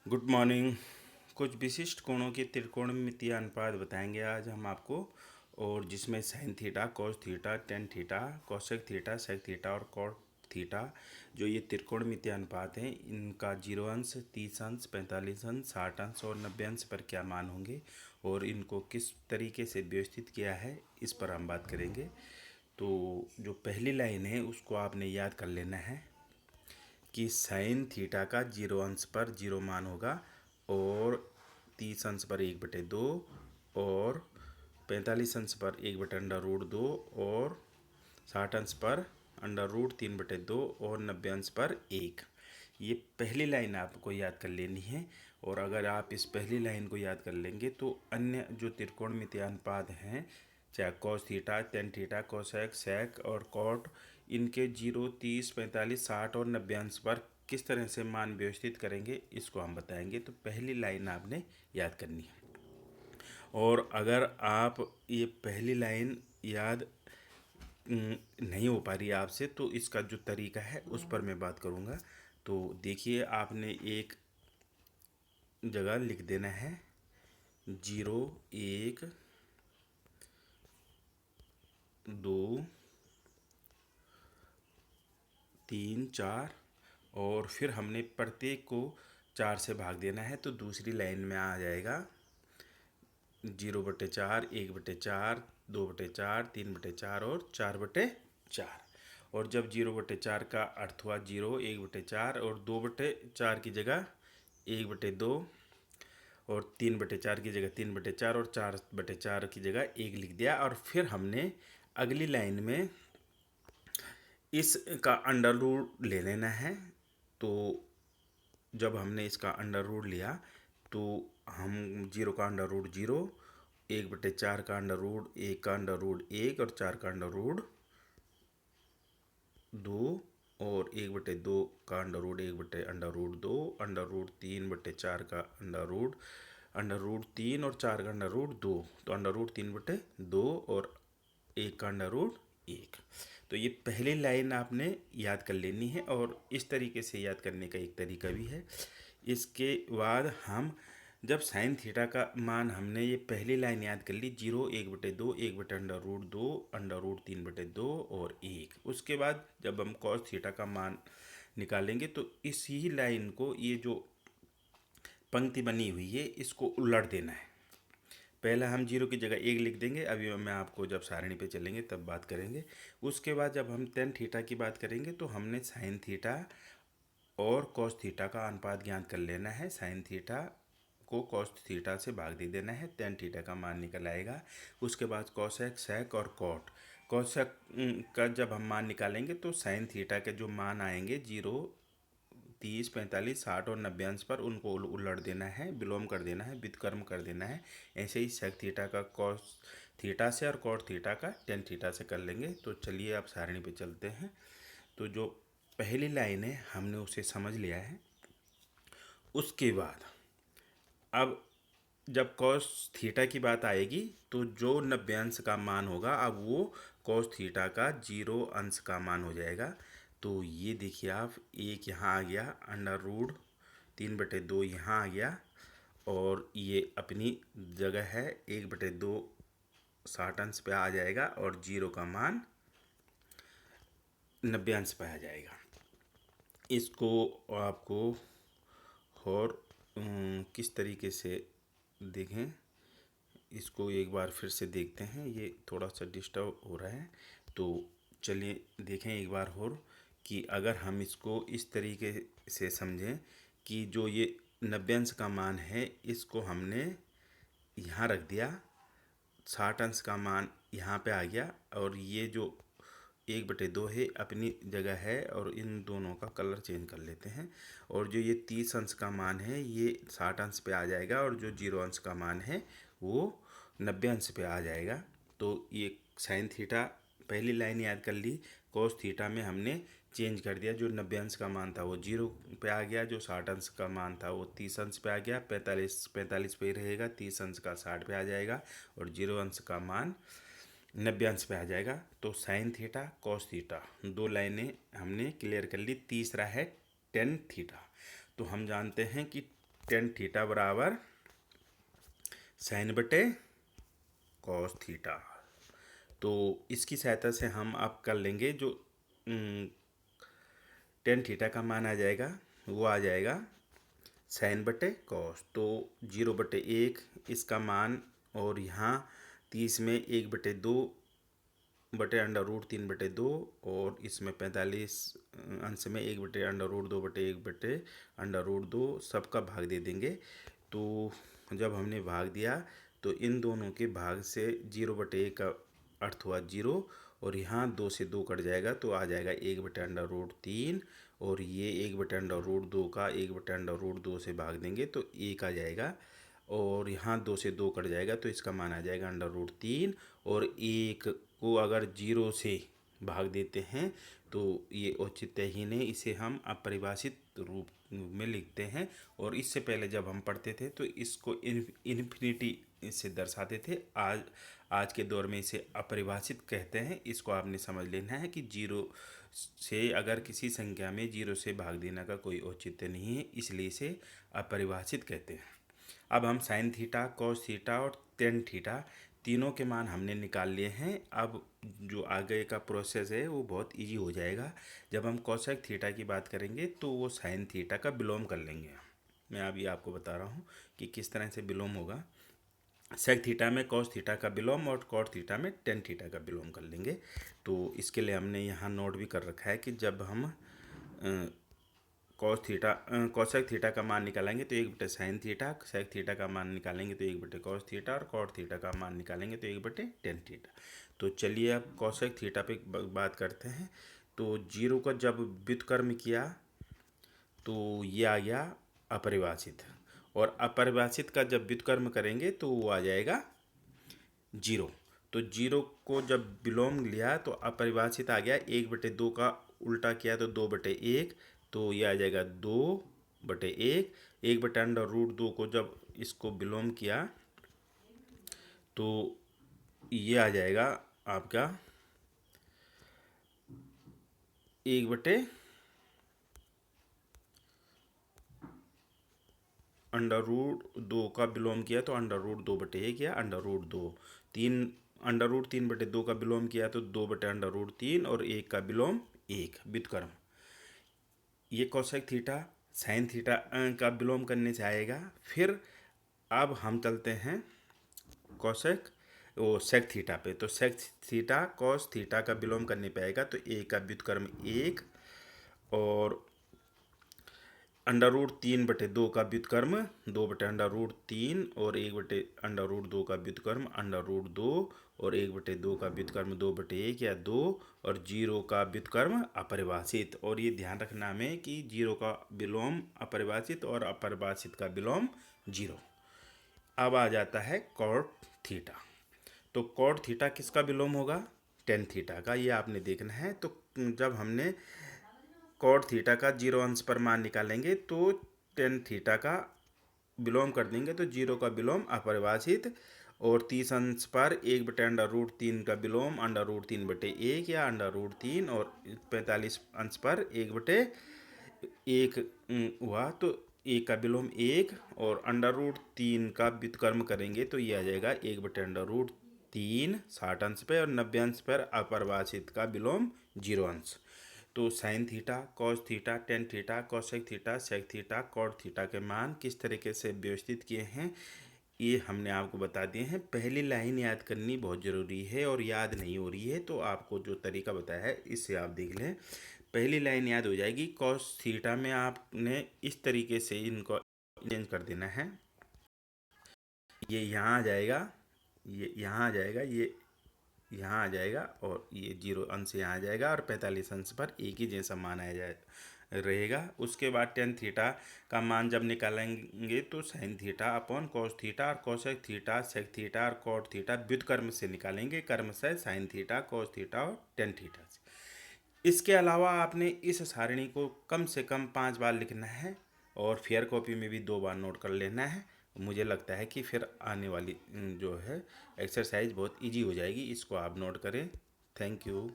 Good morning. कुछ विशिष्ट कोणों के त्रिकोणमितीय अनुपात बताएंगे आज हम आपको, और जिसमें sine theta, cos theta, tan theta, cosec theta, sec theta और कॉट थीटा, जो ये त्रिकोणमितीय अनुपात हैं, इनका 0 अंश, 30 अंश, 45 अंश, 60 अंश और 90 अंश पर क्या मान होंगे और इनको किस तरीके से व्यवस्थित किया है, इस पर हम बात करेंगे। तो जो पहली लाइन है उसको आपने याद कर लेना है कि साइन थीटा का 0 अंश पर 0 मान होगा, और 30 अंश पर 1/2, और 45 अंश पर 1/√2, और 60 अंश पर √3/2 और 90 अंश पर 1। ये पहली लाइन आपको याद कर लेनी है। और अगर आप इस पहली लाइन को याद कर लेंगे तो अन्य जो त्रिकोणमितीय अनुपात हैं, चाहे cos theta, tan theta, cosec, sec और कॉट, इनके 0, 30, 45, 60 और 90 अंश पर किस तरह से मान व्यवस्थित करेंगे, इसको हम बताएंगे। तो पहली लाइन आपने याद करनी है। और अगर आप ये पहली लाइन याद नहीं हो पा रही है आपसे, तो इसका जो तरीका है उस पर मैं बात करूँगा। तो देखिए, आपने एक जगह लिख देना है 0, 1, 2, 3, 4, और फिर हमने प्रत्येक को 4 से भाग देना है। तो दूसरी लाइन में आ जाएगा 0/4, 1/4, 2/4, 3/4 और 4/4। और जब 0/4 का अर्थ हुआ 0, 1/4 और 2/4 की जगह 1/2, और 3/4 की जगह 3/4 और 4/4 की जगह 1 लिख दिया। और फिर हमने अगली लाइन में इसका अंडर रूट ले लेना है। तो जब हमने इसका अंडर रूट लिया तो हम 0 का अंडर रूट 0, 1/4 का अंडर रूट 1 का अंडर रूट 1 और 4 का अंडर रूट 2, और 1/2 का अंडर रूट 1/√2, अंडर रूट 3/4 का अंडर रूट 3 और 4 का अंडर रूट 2, तो अंडर रूट 3/2 और 1 का अंडर रूट 1। तो ये पहली लाइन आपने याद कर लेनी है, और इस तरीके से याद करने का एक तरीका भी है। इसके बाद हम जब साइन थीटा का मान हमने ये पहली लाइन याद कर ली 0, 1/2, 1/√2, √3/2 और 1। उसके बाद जब हम कॉस थीटा का मान निकालेंगे तो इसी लाइन को, ये जो पंक्ति बनी हुई है, इसको उलट देना है। पहला हम 0 की जगह 1 लिख देंगे, अभी मैं आपको जब सारणी पे चलेंगे तब बात करेंगे। उसके बाद जब हम टेन थीटा की बात करेंगे तो हमने साइन थीटा और कॉस थीटा का अनुपात ज्ञात कर लेना है। साइन थीटा को कॉस थीटा से भाग दे देना है, टेन थीटा का मान निकल आएगा। उसके बाद कॉसेक, सेक और कॉट। कॉसेक का जब हम मान निकालेंगे तो साइन थीटा के जो मान आएंगे 0, 30, 45, 60 और 90 अंश पर, उनको उलट देना है, विलोम कर देना है, व्युत्क्रम कर देना है। ऐसे ही सेक थीटा का कॉस थीटा से और कॉट थीटा का टेन थीटा से कर लेंगे। तो चलिए आप सारणी पे चलते हैं। तो जो पहली लाइन है हमने उसे समझ लिया है। उसके बाद अब जब कॉस थीटा की बात आएगी तो जो 90 अंश का मान होगा, अब वो कॉस थीटा का 0 अंश का मान हो जाएगा। तो ये देखिए आप, एक यहाँ आ गया, अंडर रूट 3/2 यहाँ आ गया, और ये अपनी जगह है 1/2 60 अंश पे आ जाएगा, और 0 का मान 90 अंश पे आ जाएगा। इसको आपको और किस तरीके से देखें, इसको एक बार फिर से देखते हैं। ये थोड़ा सा डिस्टर्ब हो रहा है, तो चलिए देखें एक बार और कि अगर हम इसको इस तरीके से समझें कि जो ये 90 अंश का मान है, इसको हमने यहाँ रख दिया, 60 अंश का मान यहाँ पे आ गया, और ये जो 1/2 है अपनी जगह है, और इन दोनों का कलर चेंज कर लेते हैं। और जो ये 30 अंश का मान है ये 60 अंश पे आ जाएगा, और जो 0 अंश का मान है वो 90 अंश पे आ जाएगा। तो ये साइन थीटा पहली लाइन याद कर ली। कॉस थीटा में हमने चेंज कर दिया, जो 90 अंश का मान था वो 0 पे आ गया, जो 60 अंश का मान था वो 30 अंश पे आ गया, 45 पे ही रहेगा, 30 अंश का 60 पे आ जाएगा, और 0 अंश का मान 90 अंश पे आ जाएगा। तो साइन थीटा, कॉस थीटा, दो लाइनें हमने क्लियर कर ली। तीसरा है टेन थीटा। तो हम जानते हैं कि टेन थीटा बराबर साइन बटे कॉस थीटा। तो इसकी सहायता से हम अब कर लेंगे जो टेन थीटा का मान आ जाएगा वो आ जाएगा साइन बटे कॉस। तो 0/1 इसका मान, और यहाँ 30 में 1/2 बटे √3/2, और इसमें 45 अंश में 1/√2/1/√2 सबका भाग दे देंगे। तो जब हमने भाग दिया तो इन दोनों के भाग से 0/1 का अर्थ हुआ 0, और यहाँ 2 से 2 कट जाएगा तो आ जाएगा 1/√3, और ये 1/√2 का 1/√2 से भाग देंगे तो 1 आ जाएगा, और यहाँ 2 से 2 कट जाएगा तो इसका मान आ जाएगा √3, और 1 को अगर 0 से भाग देते हैं तो ये औचित्यहीन है, इसे हम अपरिभाषित रूप में लिखते हैं। और इससे पहले जब हम पढ़ते थे तो इसको इन्फिनिटी से दर्शाते थे। आज के दौर में इसे अपरिभाषित कहते हैं। इसको आपने समझ लेना है कि 0 से अगर किसी संख्या में 0 से भाग देने का कोई औचित्य नहीं है, इसलिए इसे अपरिभाषित कहते हैं। अब हम साइन थीटा, कॉस थीटा और टेन थीटा तीनों के मान हमने निकाल लिए हैं। अब जो आगे का प्रोसेस है वो बहुत इजी हो जाएगा। जब हम कोसेक थीटा की बात करेंगे तो वो साइन थीटा का विलोम कर लेंगे। मैं अभी आपको बता रहा हूँ कि किस तरह से विलोम होगा। सेक थीटा में कॉस थीटा का विलोम और कॉट थीटा में टेन थीटा का विलोम कर लेंगे। तो इसके लिए हमने यहाँ नोट भी कर रखा है कि जब हम कोसेक थीटा का मान निकालेंगे तो 1/साइन थीटा, सेक थीटा का मान निकालेंगे तो 1/कॉस थीटा, और कॉट थीटा का मान निकालेंगे तो 1/टेन थीटा। तो चलिए अब कोसेक थीटा पे बात करते हैं। तो 0 का जब व्युत्क्रम किया तो ये आ गया अपरिभाषित, और अपरिभाषित का जब व्युत्क्रम करेंगे तो वो आ जाएगा 0। तो 0 को जब विलोम लिया तो अपरिभाषित आ गया। 1/2 का उल्टा किया तो 2/1, तो ये आ जाएगा 2/1। 1/√2 को जब इसको विलोम किया तो ये आ जाएगा आपका 1/√2 का विलोम किया तो √2/1 या √2। 3/3/2 का विलोम किया तो 2/√3, और 1 का विलोम 1 व्युत्क्रम। ये कोसेक थीटा साइन थीटा का विलोम करने से आएगा। फिर अब हम चलते हैं सेक थीटा पे। तो सेक थीटा कॉस थीटा का विलोम करने पे आएगा तो 1 का व्युत्क्रम 1, और √3/2 का व्युत्क्रम 2/√3, और 1/√2 का व्युत्क्रम √2, और 1/2 का व्युत्क्रम 2/1 या 2, और 0 का व्युत्क्रम अपरिभाषित। और ये ध्यान रखना हमें कि 0 का विलोम अपरिभाषित और अपरिभाषित का विलोम 0। अब आ जाता है कॉट थीटा। तो कॉट थीटा किसका विलोम होगा? टेन थीटा का। ये आपने देखना है। तो जब हमने कॉट थीटा का 0 अंश पर मान निकालेंगे तो टेन थीटा का विलोम कर देंगे तो 0 का विलोम अपरिभाषित, और 30 अंश पर 1/√3 का विलोम √3/1 या √3, और 45 अंश पर 1/1 हुआ तो 1 का विलोम 1, और √3 का व्युत्क्रम करेंगे तो ये आ जाएगा 1/√3 60 अंश पे, और 90 अंश पर अपरिभाषित का विलोम 0 अंश। तो sine theta, cos theta, tan theta, cosec theta, sec theta, cot theta के मान किस तरीके से व्यवस्थित किए हैं ये हमने आपको बता दिए हैं। पहली लाइन याद करनी बहुत ज़रूरी है, और याद नहीं हो रही है तो आपको जो तरीका बताया है इससे आप देख लें। पहली लाइन याद हो जाएगी। कॉस थीटा में आपने इस तरीके से इनको चेंज कर देना है। ये यहाँ आ जाएगा, ये यहाँ आ जाएगा, ये यहाँ आ जाएगा, और ये 0 अंश यहाँ आ जाएगा, और 45 अंश पर एक ही जैसा मान आ जाए रहेगा। उसके बाद टेन थीटा का मान जब निकालेंगे तो sine theta upon cos theta, और कोसेक थीटा, सेक थीटा और कॉट थीटा व्युत्क्रम से निकालेंगे, क्रम से साइन थीटा, कॉस थीटा और टेन थीटा से। इसके अलावा आपने इस सारणी को कम से कम 5 बार लिखना है, और फेयर कॉपी में भी 2 बार नोट कर लेना है। मुझे लगता है कि फिर आने वाली जो है एक्सरसाइज बहुत इजी हो जाएगी। इसको आप नोट करें। Thank you.